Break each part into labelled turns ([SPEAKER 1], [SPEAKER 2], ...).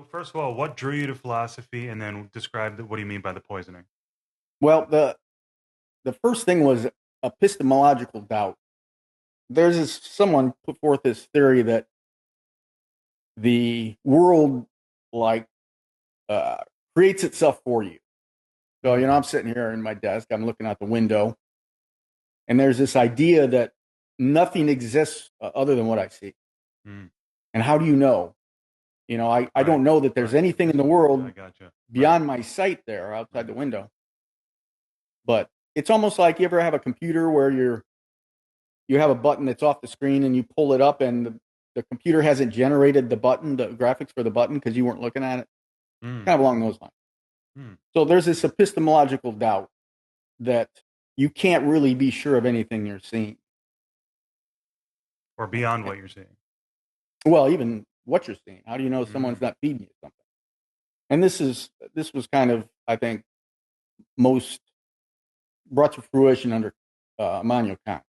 [SPEAKER 1] So first of all, what drew you to philosophy, and then describe what do you mean by the poisoning?
[SPEAKER 2] Well, the first thing was epistemological doubt. Someone put forth this theory that the world like uh, creates itself for you. So
[SPEAKER 1] Mm,
[SPEAKER 2] I'm sitting here in my desk, I'm looking out the window, and there's this idea that nothing exists other than what I see.
[SPEAKER 1] mm,
[SPEAKER 2] And how do you know? I
[SPEAKER 1] right,
[SPEAKER 2] don't know that there's
[SPEAKER 1] right.
[SPEAKER 2] anything in the
[SPEAKER 1] I
[SPEAKER 2] world
[SPEAKER 1] gotcha. Right,
[SPEAKER 2] beyond my sight there outside
[SPEAKER 1] right.
[SPEAKER 2] the window. But it's almost like you ever have a computer where you have a button that's off the screen and you pull it up and the computer hasn't generated the graphics for the button because you weren't looking at it.
[SPEAKER 1] Mm,
[SPEAKER 2] Kind of along those lines.
[SPEAKER 1] mm.
[SPEAKER 2] So there's this epistemological doubt that you can't really be sure of anything you're seeing.
[SPEAKER 1] Or beyond what you're seeing.
[SPEAKER 2] Well, even what you're seeing. How do you know someone's
[SPEAKER 1] Mm,
[SPEAKER 2] not feeding you something? And this was kind of, I think, most brought to fruition under Immanuel Kant,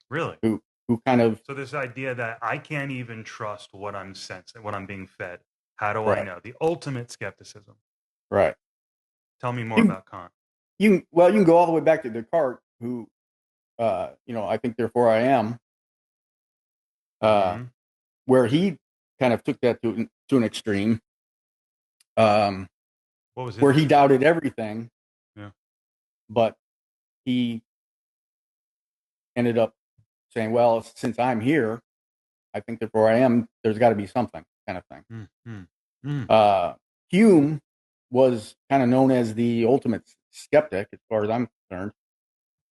[SPEAKER 1] really?
[SPEAKER 2] who kind of
[SPEAKER 1] So this idea that I can't even trust what I'm sensing, what I'm being fed. How do I
[SPEAKER 2] right,
[SPEAKER 1] know? The ultimate skepticism.
[SPEAKER 2] right.
[SPEAKER 1] Tell me more
[SPEAKER 2] You
[SPEAKER 1] about Kant.
[SPEAKER 2] you can go all the way back to Descartes, who I think therefore I am, uh,
[SPEAKER 1] Mm-hmm.
[SPEAKER 2] where he kind of took that to an extreme, um,
[SPEAKER 1] What was his
[SPEAKER 2] where he
[SPEAKER 1] extreme?
[SPEAKER 2] doubted everything,
[SPEAKER 1] Yeah.
[SPEAKER 2] but he ended up saying, "Well, since I'm here, I think therefore I am. There's got to be something," kind of thing.
[SPEAKER 1] Mm, mm, mm.
[SPEAKER 2] Uh, Hume was kind of known as the ultimate skeptic, as far as I'm concerned,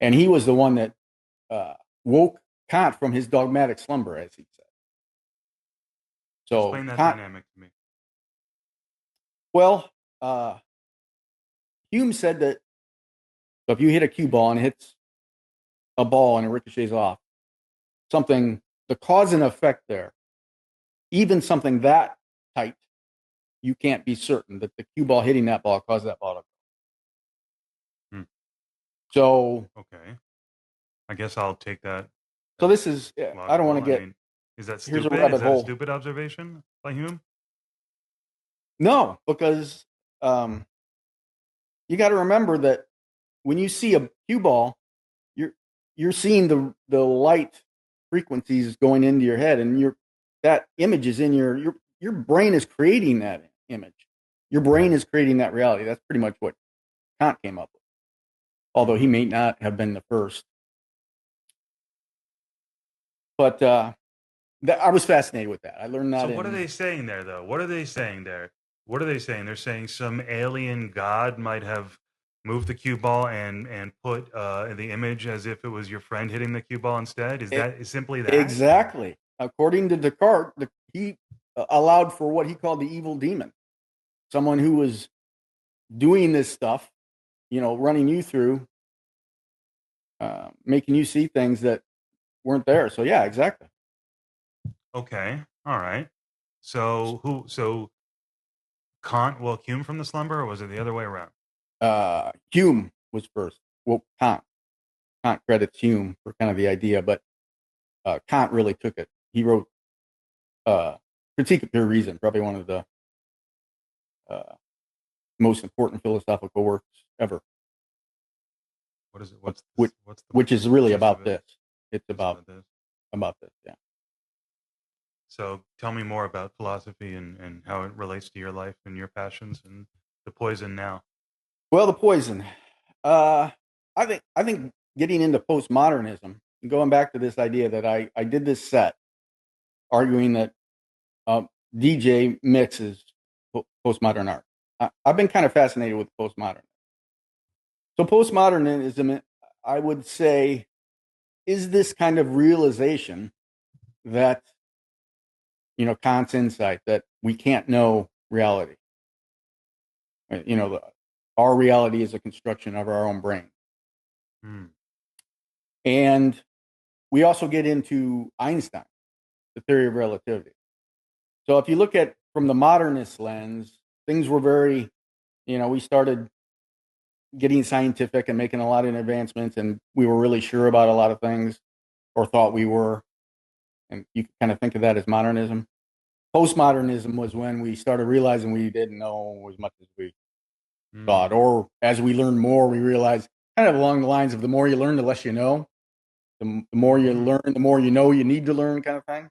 [SPEAKER 2] and he was the one that uh, woke Kant from his dogmatic slumber, as he said. So
[SPEAKER 1] Explain that
[SPEAKER 2] Kant,
[SPEAKER 1] dynamic to me.
[SPEAKER 2] well, Hume said that if you hit a cue ball and it hits a ball and it ricochets off, something, the cause and effect there, even something that tight, you can't be certain that the cue ball hitting that ball caused that ball to.
[SPEAKER 1] Hmm.
[SPEAKER 2] So,
[SPEAKER 1] Okay. I guess I'll take that
[SPEAKER 2] so
[SPEAKER 1] as
[SPEAKER 2] this is, yeah, I don't want
[SPEAKER 1] logical.
[SPEAKER 2] to
[SPEAKER 1] I
[SPEAKER 2] get,
[SPEAKER 1] mean, is that
[SPEAKER 2] here's a
[SPEAKER 1] stupid? Is
[SPEAKER 2] rabbit
[SPEAKER 1] that a
[SPEAKER 2] hole.
[SPEAKER 1] stupid observation by Hume?
[SPEAKER 2] No, because um, you got to remember that when you see a cue ball, you're you're seeing the light frequencies going into your head, and that image is in your brain is creating that image. Your brain is creating that reality. That's pretty much what Kant came up with, although he
[SPEAKER 1] Mm-hmm.
[SPEAKER 2] may not have been the first. But I was fascinated with that. I learned
[SPEAKER 1] So
[SPEAKER 2] that
[SPEAKER 1] what are
[SPEAKER 2] in
[SPEAKER 1] they saying there, though? What are they saying there? What are they saying? They're saying some alien god might have moved the cue ball and put the image as if it was your friend hitting the cue ball instead. Is
[SPEAKER 2] it,
[SPEAKER 1] that is simply that?
[SPEAKER 2] exactly according to Descartes. He allowed for what he called the evil demon, someone who was doing this stuff, running you through, making you see things that weren't there. So yeah, exactly.
[SPEAKER 1] Okay, all right. So who? So Kant woke Hume from the slumber, or was it the other way around?
[SPEAKER 2] Hume was first. Well, Kant credits Hume for kind of the idea, but Kant really took it. He wrote uh, Critique of Pure Reason, probably one of the uh, most important philosophical works ever,
[SPEAKER 1] What is it? What's
[SPEAKER 2] which,
[SPEAKER 1] this? What's
[SPEAKER 2] which is
[SPEAKER 1] the
[SPEAKER 2] really
[SPEAKER 1] gist of
[SPEAKER 2] about
[SPEAKER 1] it?
[SPEAKER 2] this. It's
[SPEAKER 1] Just about this.
[SPEAKER 2] about this. Yeah.
[SPEAKER 1] So tell me more about philosophy and how it relates to your life and your passions and the poison now.
[SPEAKER 2] Well, the poison. Uh, I think getting into postmodernism, going back to this idea that I did this set arguing that DJ mixes postmodern art. I've been kind of fascinated with postmodern. So postmodernism, I would say, is this kind of realization that Kant's insight that we can't know reality. You know, our reality is a construction of our own brain,
[SPEAKER 1] Hmm.
[SPEAKER 2] and we also get into Einstein, the theory of relativity. So if you look at from the modernist lens, things were very, we started getting scientific and making a lot of advancements, and we were really sure about a lot of things, or thought we were, and you can kind of think of that as modernism. Postmodernism was when we started realizing we didn't know as much as we thought,
[SPEAKER 1] Mm,
[SPEAKER 2] or as we learned more, we realized, kind of along the lines of the more you learn, the less you know. The more you
[SPEAKER 1] mhm.
[SPEAKER 2] learn, the more you know you need to learn, kind of thing.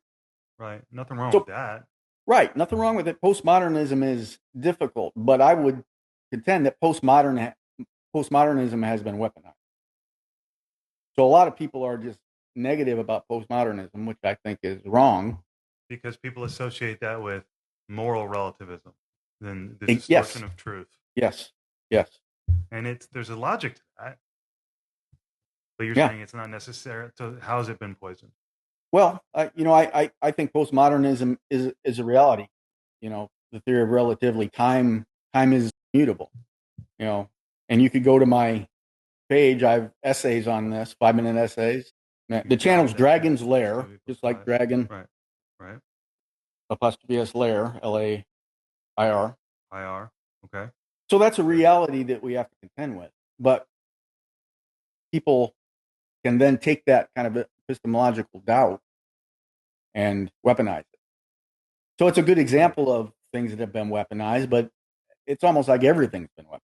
[SPEAKER 1] Right. Nothing wrong with
[SPEAKER 2] So,
[SPEAKER 1] that.
[SPEAKER 2] right, nothing wrong with it. Postmodernism is difficult, but I would contend that postmodernism has been weaponized. So a lot of people are just negative about postmodernism, which I think is wrong.
[SPEAKER 1] Because people associate that with moral relativism, then the distortion
[SPEAKER 2] Yes,
[SPEAKER 1] of truth.
[SPEAKER 2] yes, yes,
[SPEAKER 1] And there's a logic to that, but you're
[SPEAKER 2] yeah.
[SPEAKER 1] saying it's not necessary. So how has it been poisoned?
[SPEAKER 2] Well, I think postmodernism is a reality. The theory of relativity. Time is mutable. And you could go to my page. I have essays on this, 5-minute essays. The channel's
[SPEAKER 1] Dragon
[SPEAKER 2] Dragon's
[SPEAKER 1] essays,
[SPEAKER 2] Lair,
[SPEAKER 1] 2 equals
[SPEAKER 2] just like
[SPEAKER 1] 5.
[SPEAKER 2] Dragon
[SPEAKER 1] Right. Right.
[SPEAKER 2] apostrophe S Lair, Lair.
[SPEAKER 1] IR. Okay.
[SPEAKER 2] So that's a
[SPEAKER 1] Good.
[SPEAKER 2] reality that we have to contend with. But people can then take that kind of epistemological doubt and weaponize it. So it's a good example of things that have been weaponized, but it's almost like everything's been weaponized.